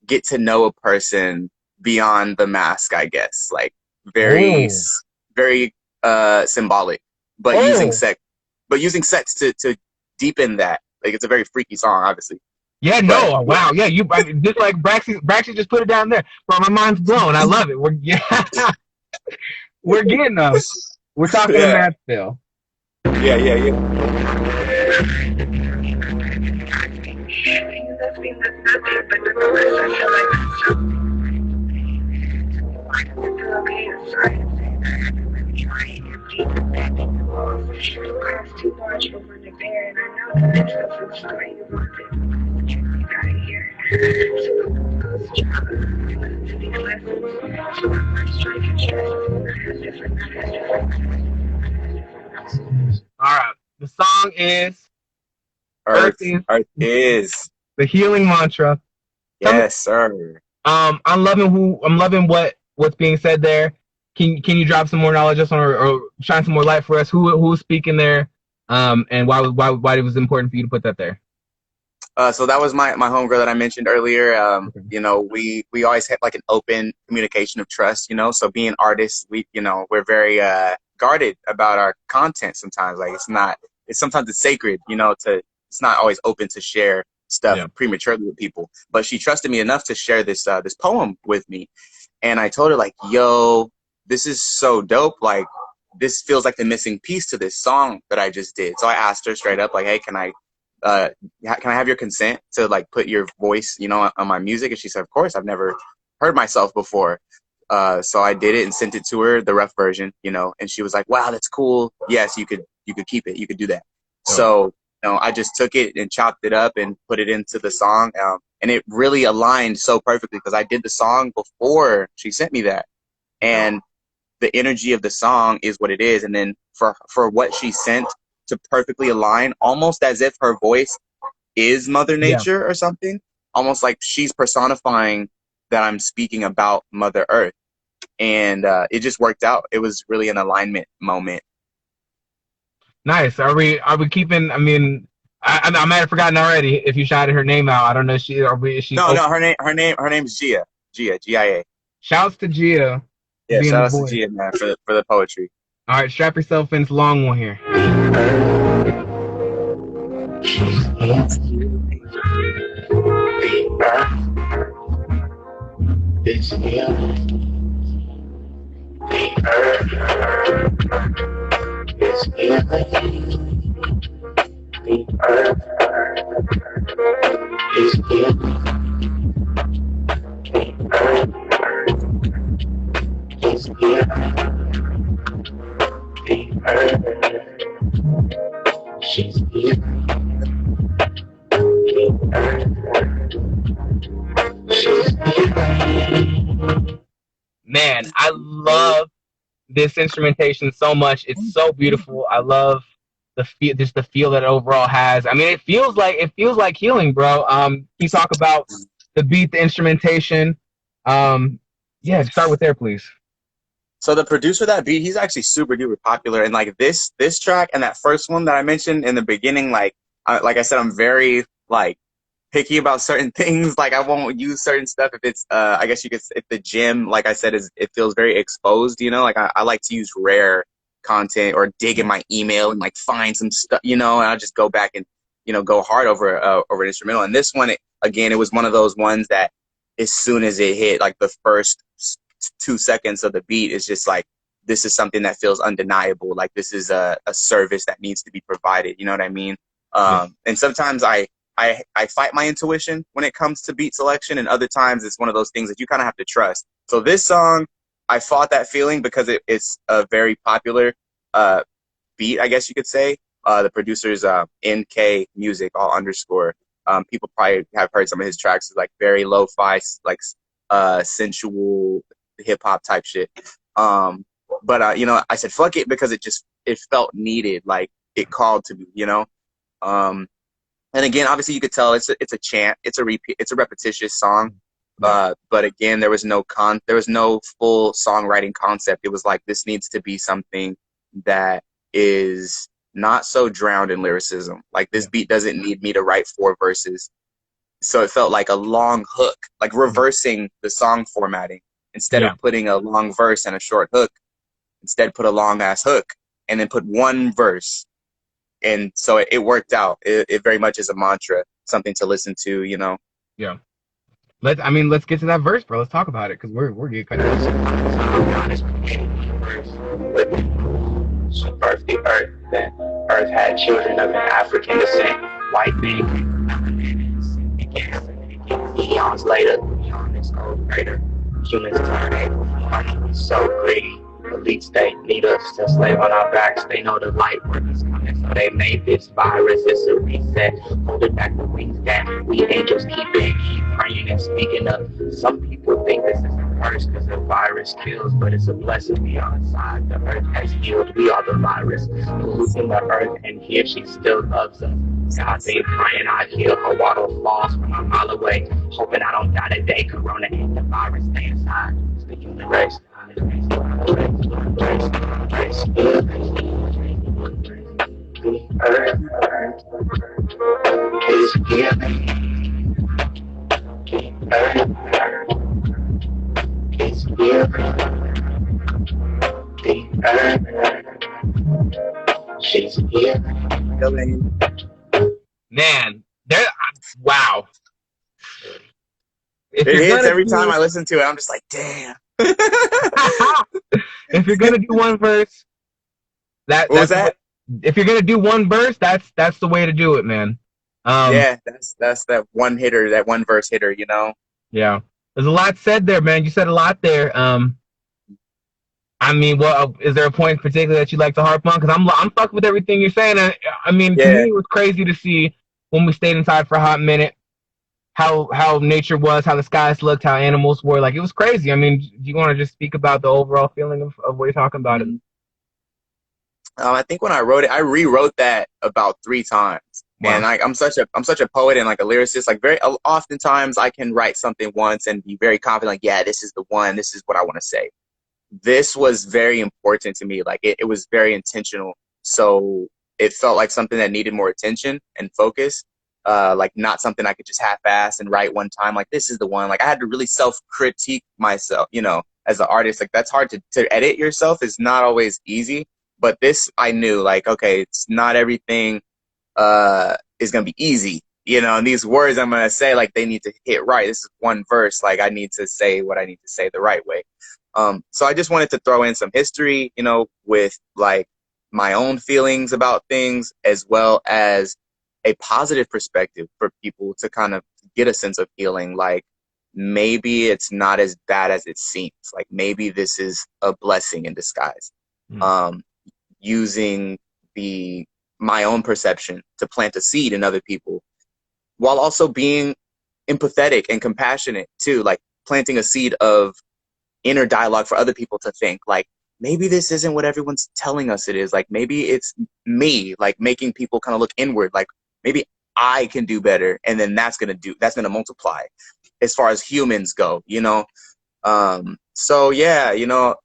get to know a person beyond the mask, I guess. Like very symbolic, but using sex to deepen that. Like it's a very freaky song, obviously. Yeah, no, wow, yeah, you just like Braxy just put it down there. Bro, my mind's blown. I love it. We're getting them. We're talking to Madspill. Yeah. Too large for one to bear, and I know that this is a story you wanted. You gotta hear it. So goes job, listen to these lessons. So I'm not striking stress. All right, the song is Earth is the healing mantra. Yes, sir. I'm loving what's being said there. Can you drop some more knowledge on or shine some more light for us? Who's speaking there? And why it was important for you to put that there? So that was my homegirl that I mentioned earlier. We always have like an open communication of trust, so being artists, we're very guarded about our content sometimes. Like sometimes it's sacred, it's not always open to share stuff prematurely with people. But she trusted me enough to share this poem with me. And I told her like, yo, this is so dope. Like, this feels like the missing piece to this song that I just did. So I asked her straight up, like, hey, can I have your consent to like put your voice, on my music? And she said, of course. I've never heard myself before. So I did it and sent it to her, the rough version, and she was like, wow, that's cool. Yes, you could keep it. You could do that. Oh. So, I just took it and chopped it up and put it into the song. And it really aligned so perfectly because I did the song before she sent me that. And the energy of the song is what it is. And then for what she sent to perfectly align, almost as if her voice is Mother Nature or something, almost like she's personifying that I'm speaking about Mother Earth. And it just worked out. It was really an alignment moment. Nice. Are we keeping, I might have forgotten already if you shouted her name out. I don't know if she. No, her name's Gia. Gia. Shouts to Gia. Yeah, shout out to Gia, man, for the poetry. All right, strap yourself in. It's a long one here. It's here. The earth is here. The earth is here. The earth is here. The earth, she's here. The earth, she's here. Man, I love this instrumentation so much. It's so beautiful. I love the feel that it overall has. I mean, it feels like healing, bro. Can you talk about the beat, the instrumentation. Yeah, start with there, please. So the producer of that beat, he's actually super duper popular. And like this track and that first one that I mentioned in the beginning, like I said, I'm very like picky about certain things. Like I won't use certain stuff if it's I guess you could, if the gym, like I said, is, it feels very exposed, you know, like I like to use rare content or dig in my email and like find some stuff, you know, and I'll just go back and, you know, go hard over an instrumental. And this one, again, it was one of those ones that as soon as it hit, like the first 2 seconds of the beat is just like, this is something that feels undeniable. Like this is a service that needs to be provided. You know what I mean? And sometimes I fight my intuition when it comes to beat selection, and other times it's one of those things that you kind of have to trust. So this song, I fought that feeling because it's a very popular beat, I guess you could say. The producer's NK Music, all underscore. People probably have heard some of his tracks. It's like very lo-fi, like sensual hip hop type shit. But you know, I said fuck it because it felt needed, like it called to me, you know. And again, obviously, you could tell it's a chant, it's a repeat, it's a repetitious song. But again, there was no full songwriting concept. It was like, this needs to be something that is not so drowned in lyricism. Like this beat doesn't need me to write 4 verses. So it felt like a long hook, like reversing the song formatting. Instead of putting a long verse and a short hook, instead put a long ass hook and then put 1 verse. And so it worked out. It very much is a mantra, something to listen to, you know. Yeah. Let's get to that verse, bro. Let's talk about it, because we're getting kind of. She birthed the earth, then earth had children of an African descent, white being eons later, beyond this old crater, humans turn April, so greedy. Elites, they need us to slave on our backs. They know the light work is coming, so they made this virus. It's a reset, holding back the wings that we angels keep praying and speaking up. Some people think this is a curse because the virus kills, but it's a blessing. We are inside. The earth has healed. We are the virus, polluting the earth, and here she still loves us. God been crying, I hear her water falls from a mile away, hoping I don't die today. Corona and the virus stay inside. It's the human race. Man, wow. It hits every time I listen to it. I'm just like, damn. If you're gonna do one verse, what was that? If you're gonna do one verse, that's the way to do it, man. Yeah, that's that one hitter, that one verse hitter, you know. Yeah, there's a lot said there, man. You said a lot there. I mean, well, is there a point in particular that you like to harp on? Because I'm fucked with everything you're saying. I mean, to me, it was crazy to see when we stayed inside for a hot minute how nature was, how the skies looked, how animals were. Like, it was crazy. I mean, do you want to just speak about the overall feeling of what you're talking about? I think when I wrote it, I rewrote that about 3 times. Wow. And I'm such a poet and like a lyricist. Like very oftentimes I can write something once and be very confident, like, yeah, this is the one. This is what I want to say. This was very important to me. Like it was very intentional. So it felt like something that needed more attention and focus. Like not something I could just half-ass and write one time. Like this is the one. Like I had to really self-critique myself, you know, as an artist. Like that's hard to edit yourself. Is not always easy. But this, I knew, like, okay, it's not everything is gonna be easy, you know. And these words I'm gonna say, like, they need to hit right. This is one verse. Like I need to say what I need to say the right way. So I just wanted to throw in some history, you know, with like my own feelings about things, as well as a positive perspective for people to kind of get a sense of healing. Like maybe it's not as bad as it seems. Like maybe this is a blessing in disguise. Using my own perception to plant a seed in other people, while also being empathetic and compassionate too. Like planting a seed of inner dialogue for other people to think, like, maybe this isn't what everyone's telling us it is. Like maybe it's me, like making people kind of look inward, like maybe I can do better, and then that's gonna multiply. as far as humans go, you know. So yeah, you know,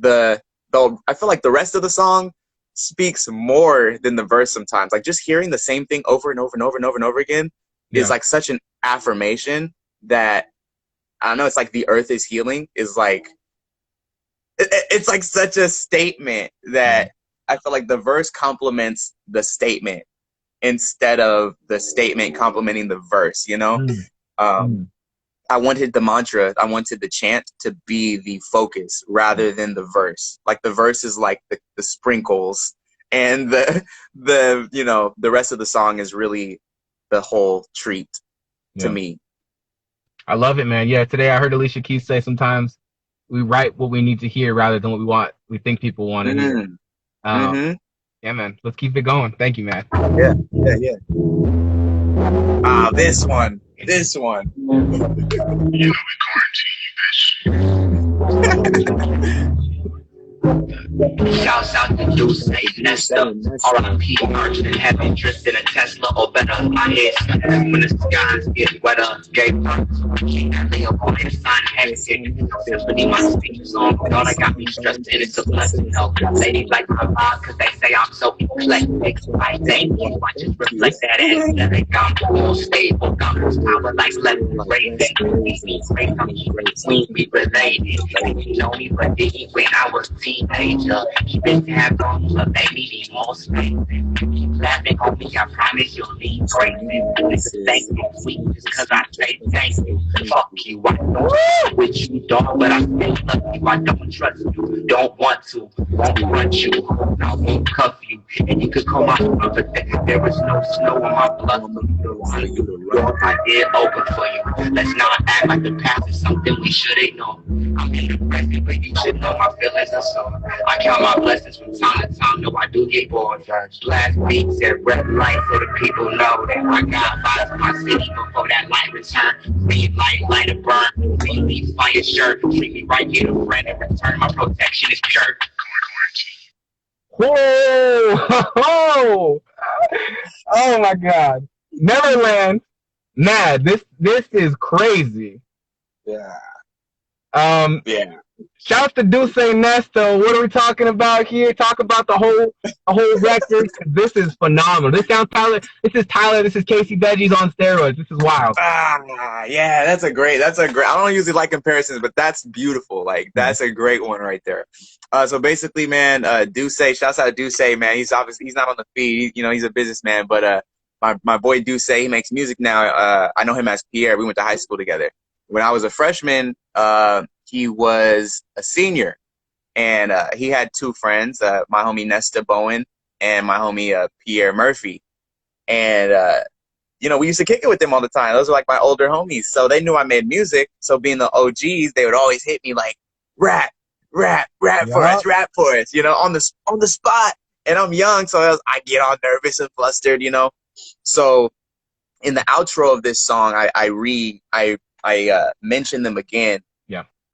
I feel like the rest of the song speaks more than the verse sometimes. Like just hearing the same thing over and over and over and over and over again is like such an affirmation that I don't know. It's like the earth is healing is like it's like such a statement that I feel like the verse complements the statement instead of the statement complementing the verse. You know. I wanted the mantra, I wanted the chant to be the focus rather than the verse. Like the verse is like the sprinkles, and the you know, the rest of the song is really the whole treat to me. I love it, man. Yeah, today I heard Alicia Keys say sometimes we write what we need to hear rather than what we think people want to hear. Yeah, man. Let's keep it going. Thank you, man. Yeah. This one. You know we quarantine you, bitch. Shouts out to Deuce, Nesta, R.I.P. Arjun, heavy dressed in a Tesla, or better, my head when the skies get wetter. Gave birth to a king that lay up on his son, hectic. Symphony, my speech song, all that got me stressed, and it's a blessing. No, ladies like my vibe, cause they say I'm so eclectic. I think I just reflect that aesthetic. I'm more stable, I'm power like lemon raising. We related. You know me, but didn't when I was teenager. Keep it tab on you, but baby need more space. Keep laughing on me, I promise you'll need grace. Niggas think it's sweet just cause I say thank you. Fuck you, I don't with you, dog, but I still love you. I don't trust you, don't want to, won't want you, I won't cuff you. And you could call my phone, but there is no snow on my blood. I did open for you. Let's not act like the past is something we should ignore. I'm in the present, but you should know my feelings are sore. I count my blessings from time to time, no, I do get bored. Blast beats at red light so the people know that I got vibes in my city before that light return. Green light, light a burn. Green leaf, fire shirt. Treat me right, get a friend in return. My protection is pure. Whoa! Oh my God! Neverland, Mad. This is crazy. Yeah. Shouts to Deuce Nesta. What are we talking about here? Talk about the whole record. This is phenomenal. This sounds Tyler. This is Tyler. This is Casey Veggies on steroids. This is wild. Yeah, that's a great. I don't usually like comparisons, but that's beautiful. Like that's a great one right there. So basically, man, Deuce. Shouts out to Deuce, man. He's not on the feed. You know, he's a businessman, but my boy Deuce, he makes music now. I know him as Pierre. We went to high school together. When I was a freshman, he was a senior, and he had two friends, my homie Nesta Bowen and my homie Pierre Murphy. And, you know, we used to kick it with them all the time. Those were like my older homies. So they knew I made music. So being the OGs, they would always hit me like, rap for us, you know, on the spot. And I'm young, so I get all nervous and flustered, you know. So in the outro of this song, I mention them again.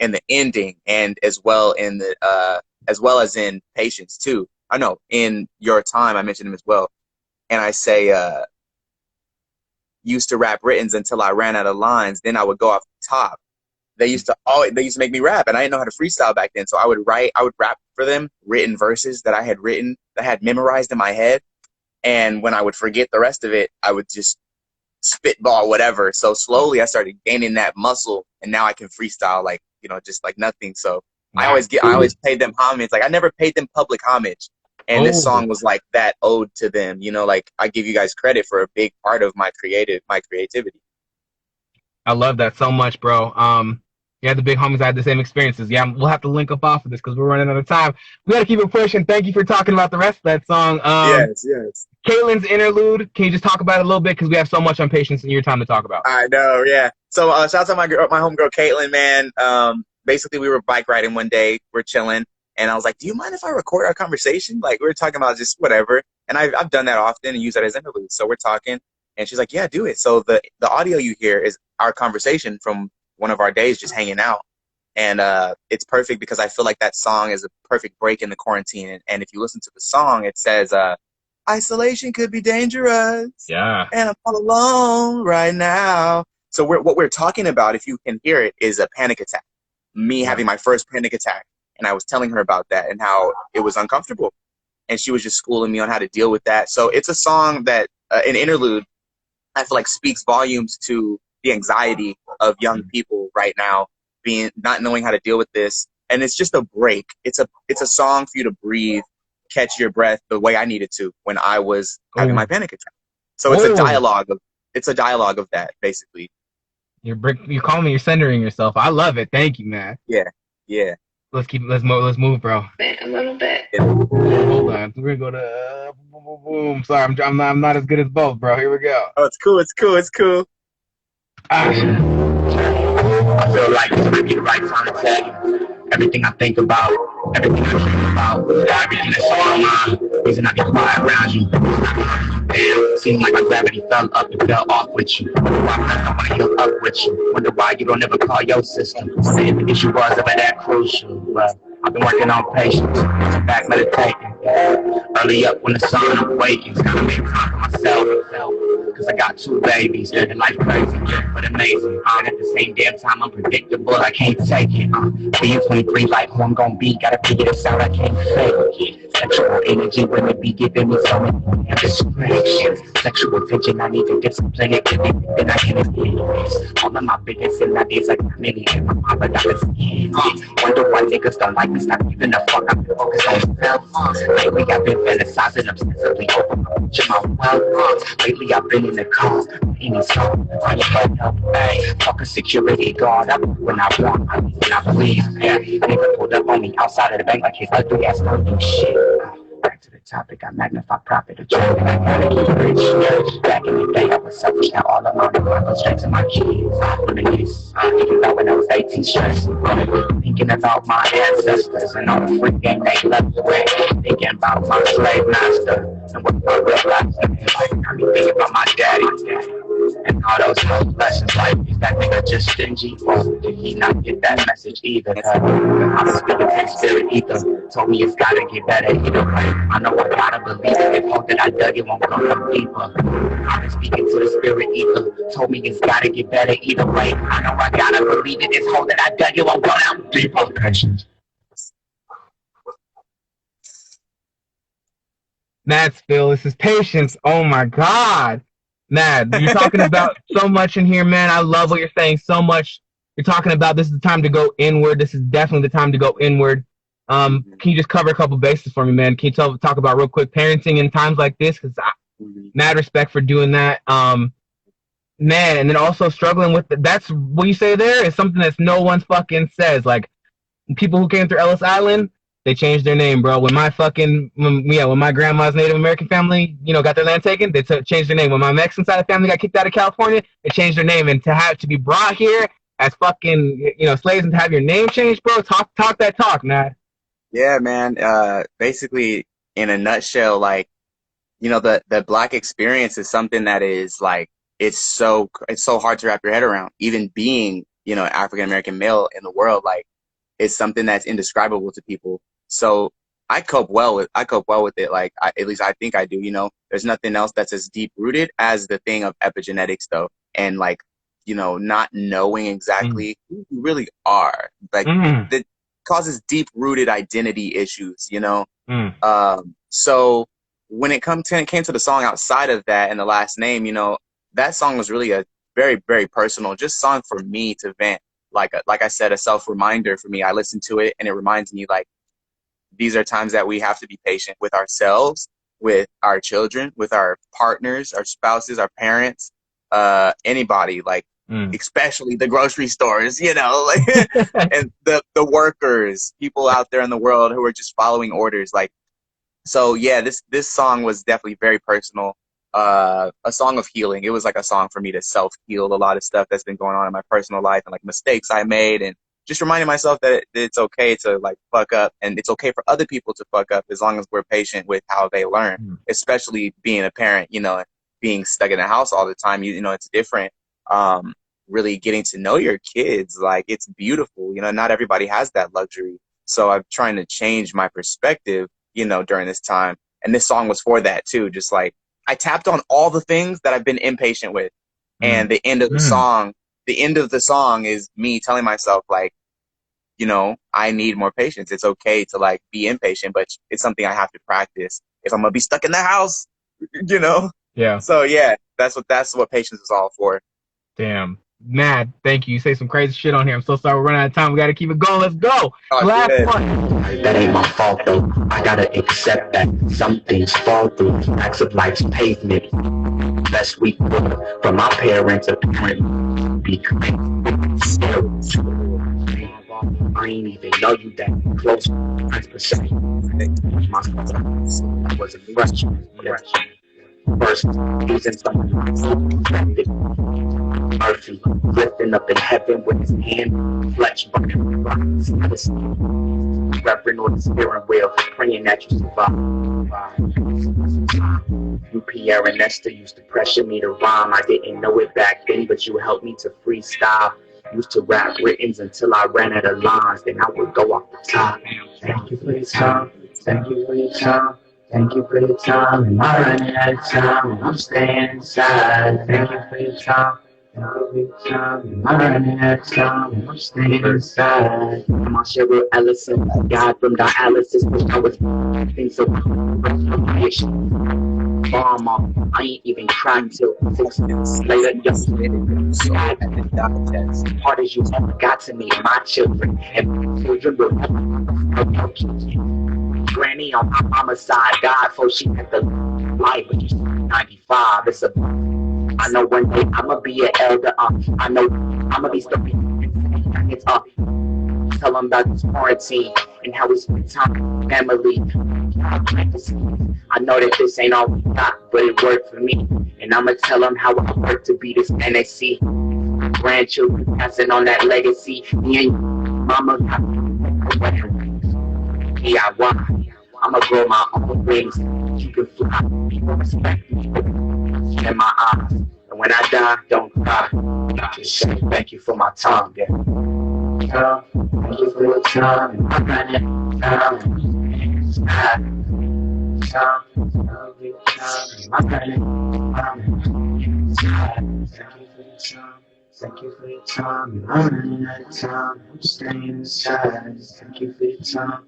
In the ending, and as well as in Patience too. I know in Your Time I mentioned him as well, and I say used to rap writtens until I ran out of lines. Then I would go off the top. They used to make me rap, and I didn't know how to freestyle back then. So I would rap for them written verses that I had written, that I had memorized in my head, and when I would forget the rest of it, I would just spitball whatever. So slowly I started gaining that muscle, and now I can freestyle like, you know, just like nothing. So I always paid them homage. Like I never paid them public homage. And this song was like that ode to them, you know, like I give you guys credit for a big part of my creativity. I love that so much, bro. Yeah, the big homies, I had the same experiences. Yeah, we'll have to link up off of this because we're running out of time. We got to keep it pushing. Thank you for talking about the rest of that song. Yes. Caitlin's interlude, can you just talk about it a little bit? Because we have so much on Patience in your time to talk about. I know, yeah. So shout out to my homegirl Caitlin, man. Basically, we were bike riding one day. We're chilling. And I was like, do you mind if I record our conversation? Like, we were talking about just whatever. And I've done that often and use that as interlude. So we're talking. And she's like, yeah, do it. So the audio you hear is our conversation from one of our days just hanging out. And it's perfect because I feel like that song is a perfect break in the quarantine. And if you listen to the song, it says, isolation could be dangerous. Yeah. And I'm all alone right now. So what we're talking about, if you can hear it, is a panic attack. Me having my first panic attack. And I was telling her about that and how it was uncomfortable. And she was just schooling me on how to deal with that. So it's a song that, an interlude, I feel like speaks volumes to the anxiety of young people right now, not knowing how to deal with this. And it's just a break. It's a song for you to breathe, catch your breath the way I needed to when I was having my panic attack. So it's a dialogue of that, basically. You're calling me, you're centering yourself. I love it. Thank you, man. Yeah. Let's move, bro. A little bit. Hold on. We're gonna go to boom. Sorry, I'm not as good as both, bro. Here we go. Oh, it's cool. I feel like it's maybe the right time to tell you everything I think about, everything I dream about, everything that's on my mind. Reason I get quiet around you. Damn, seems like my gravity fell up and fell off with you. Wonder why I don't wanna heal up with you. Wonder why you don't ever call your sister. Saying the issue was ever that crucial. But I've been working on patience, back meditating. Early up when the sun awakens, gotta make time for myself. Cause I got 2 babies, and life crazy, but amazing. And at the same damn time, unpredictable, I can't take it. Being 23, like who I'm gonna be, gotta figure this out, I can't fake it. Sexual energy, when it be giving me so many distractions. Sexual tension, I need to discipline it, give me then I can experience. All of my biggest and ideas, like many and my mama got this kids. Wonder why niggas don't like me, stop giving a fuck, I've been focused on self. Lately, I've been fantasizing obsessively over my wealth. Lately, I've been in the car, any song, I ain't help, hey. Fucking security guard up when I want, when I please, yeah. Nigga pulled up on me outside of the bank like his ugly ass don't do shit. Back to the topic, I magnify profit, attract, and I gotta get rich, yeah. Back in the day, I was selfish, now all of my money goes straight to my kids. Reminisce, thinking about when I was 18, stressed, thinking about my ancestors and all the free game they left with. Thinking about my slave master and what I realized. I be thinking about my daddy and all those life lessons. Like, is that nigga just stingy, or did he not get that message either? I'm speaking to the spirit ether, told me it's gotta get better either way. I know I gotta believe it, if hope that I dug it won't go no deeper. I've been speaking to the spirit ether, told me it's gotta get better either way. I know I gotta believe it, this hope that I dug it won't go no deeper. Patience. Madspill, this is Patience. Oh my God. Mad, you're talking about so much in here, man. I love what you're saying so much. You're talking about this is the time to go inward. This is definitely the time to go inward. Can you just cover a couple bases for me, man? Can you talk about real quick parenting in times like this? Because mad respect for doing that. Man, and then also struggling with that's what you say there is something that no one fucking says. Like people who came through Ellis Island, they changed their name, bro. When my grandma's Native American family, got their land taken, they changed their name. When my Mexican side of the family got kicked out of California, they changed their name. And to be brought here as fucking, slaves and to have your name changed, bro, talk that talk, man. Yeah, man. Basically, in a nutshell, like, the Black experience is something that is like, it's so hard to wrap your head around. Even being, African American male in the world, like, it's something that's indescribable to people. So I cope well with it. Like, at least I think I do. There's nothing else that's as deep rooted as the thing of epigenetics, though, and like, not knowing exactly who you really are, like that causes deep rooted identity issues. So when it came to the song outside of that and the last name, that song was really a very, very personal, just song for me to vent. Like I said, a self reminder for me. I listen to it and it reminds me, like, these are times that we have to be patient with ourselves, with our children, with our partners, our spouses, our parents, anybody, like, especially the grocery stores, like, and the workers, people out there in the world who are just following orders. Like, so yeah, this song was definitely very personal. A song of healing. It was like a song for me to self-heal a lot of stuff that's been going on in my personal life and like mistakes I made, and just reminding myself that it's okay to like fuck up, and it's okay for other people to fuck up as long as we're patient with how they learn, especially being a parent, being stuck in the house all the time, it's different. Really getting to know your kids, like, it's beautiful, not everybody has that luxury. So I'm trying to change my perspective, during this time. And this song was for that too. Just like, I tapped on all the things that I've been impatient with. And the end of the song the end of the song is me telling myself, like, you know, I need more patience. It's okay to like be impatient, but it's something I have to practice if I'm gonna be stuck in the house, you know? Yeah. So yeah, that's what patience is all for. Damn. Mad, thank you. You say some crazy shit on here. I'm so sorry we're running out of time. We got to keep it going. Let's go. Oh, Last good. one. That ain't my fault though. I gotta accept that some things fall through cracks of life's pavement. Best we could from my parents apparently be still. I ain't even know you that close. Friends per se. My I was a freshman. First, using something Murphy, lifting up in heaven with his hand, flesh burning rocks. Reverend on the steering wheel, praying that you survive. You, Pierre and Esther, used to pressure me to rhyme. I didn't know it back then, but you helped me to freestyle. Used to rap writtens until I ran out of lines, then I would go off the top. Thank you for your time. Thank you for your time. Thank you for your time. And I'm running out of time, and I'm staying inside. Thank you for your time. Thank you for your time. And I'm running out of time, and I'm staying inside. I'm on Cheryl Ellison, died from dialysis, wish I was acting so bomb off. I ain't even crying till 6 minutes later. Just hard as you ever got to me, my children and my children will never. Granny on my mama's side died before she had the life, but she's 95. It's a I know one day I'ma be an elder. I know I'ma be stuck in it's up. Tell them about this quarantine and how we spend time with family. I know that this ain't all we got, but it worked for me. And I'ma tell them how I work to be this NSC. Grandchildren passing on that legacy. Me and mama got DIY. I'ma grow my own wings. You can fly. People respect me. In my eyes. And when I die, don't cry. Just say thank you for my time. Yeah. Thank you for your time. I'm running out of time. Thank you for your time. I'm running out of time. I'm staying inside. Thank you for your time.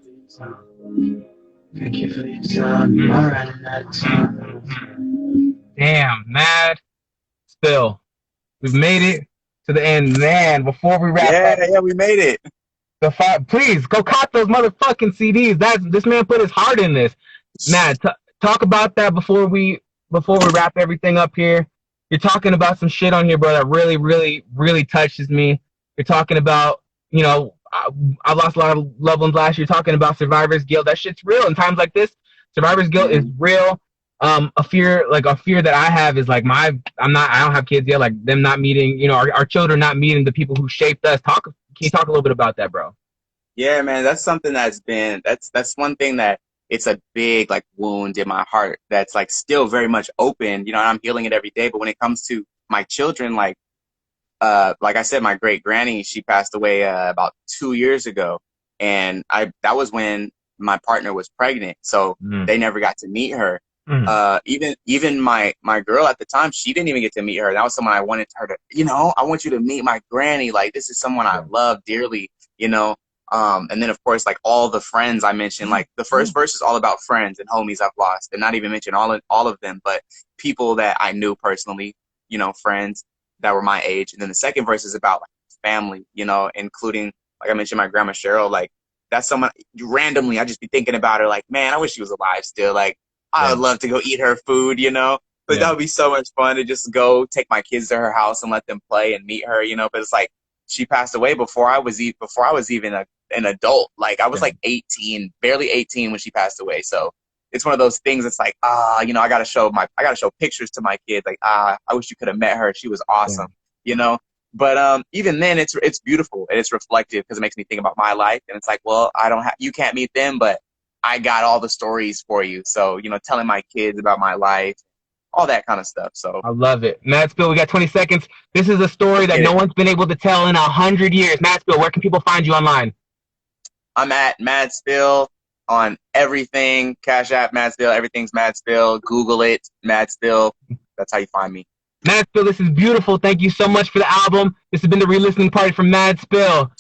Thank you for your time. I'm running out of time. Damn, Madspill. We've made it to the end, man. Before we wrap up, Yeah, we made it. Please go cop those motherfucking CDs. This man put his heart in this. Mad, talk about that before we wrap everything up here. You're talking about some shit on here, bro, that really, really, really touches me. You're talking about, you know, I lost a lot of loved ones last year. Talking about survivor's guilt. That shit's real. In times like this, survivor's guilt is real. A fear that I have is like I don't have kids yet. Like them not meeting, you know, our children not meeting the people who shaped us. Can you talk a little bit about that, bro? Yeah, man, that's something that's one thing that it's a big like wound in my heart that's like still very much open, you know, and I'm healing it every day. But when it comes to my children, like I said, my great granny, she passed away about 2 years ago, and that was when my partner was pregnant, so they never got to meet her. Even my girl at the time, she didn't even get to meet her. That was someone I wanted her to, you know, I want you to meet my granny. Like, this is someone I love dearly, you know. And then of course, like all the friends I mentioned, like the first verse is all about friends and homies I've lost, and not even mention all of them, but people that I knew personally, you know, friends that were my age. And then the second verse is about like family, you know, including, like I mentioned, my grandma Cheryl. Like, that's someone randomly I just be thinking about her, like, man, I wish she was alive still. Like, I would love to go eat her food, you know. But that would be so much fun to just go take my kids to her house and let them play and meet her, you know. But it's like she passed away before I was even an adult. Like, I was like 18, barely 18 when she passed away. So it's one of those things that's like, you know, I gotta show pictures to my kids. Like, I wish you could have met her. She was awesome, you know. But even then, it's beautiful and it's reflective because it makes me think about my life. And it's like, well, you can't meet them, but I got all the stories for you. So, you know, telling my kids about my life, all that kind of stuff. So I love it. Madspill, we got 20 seconds. This is a story that no one's been able to tell in 100 years. Madspill, where can people find you online? I'm at Madspill on everything. Cash App, Madspill. Everything's Madspill. Google it, Madspill. That's how you find me. Madspill, this is beautiful. Thank you so much for the album. This has been the re-listening party from Madspill.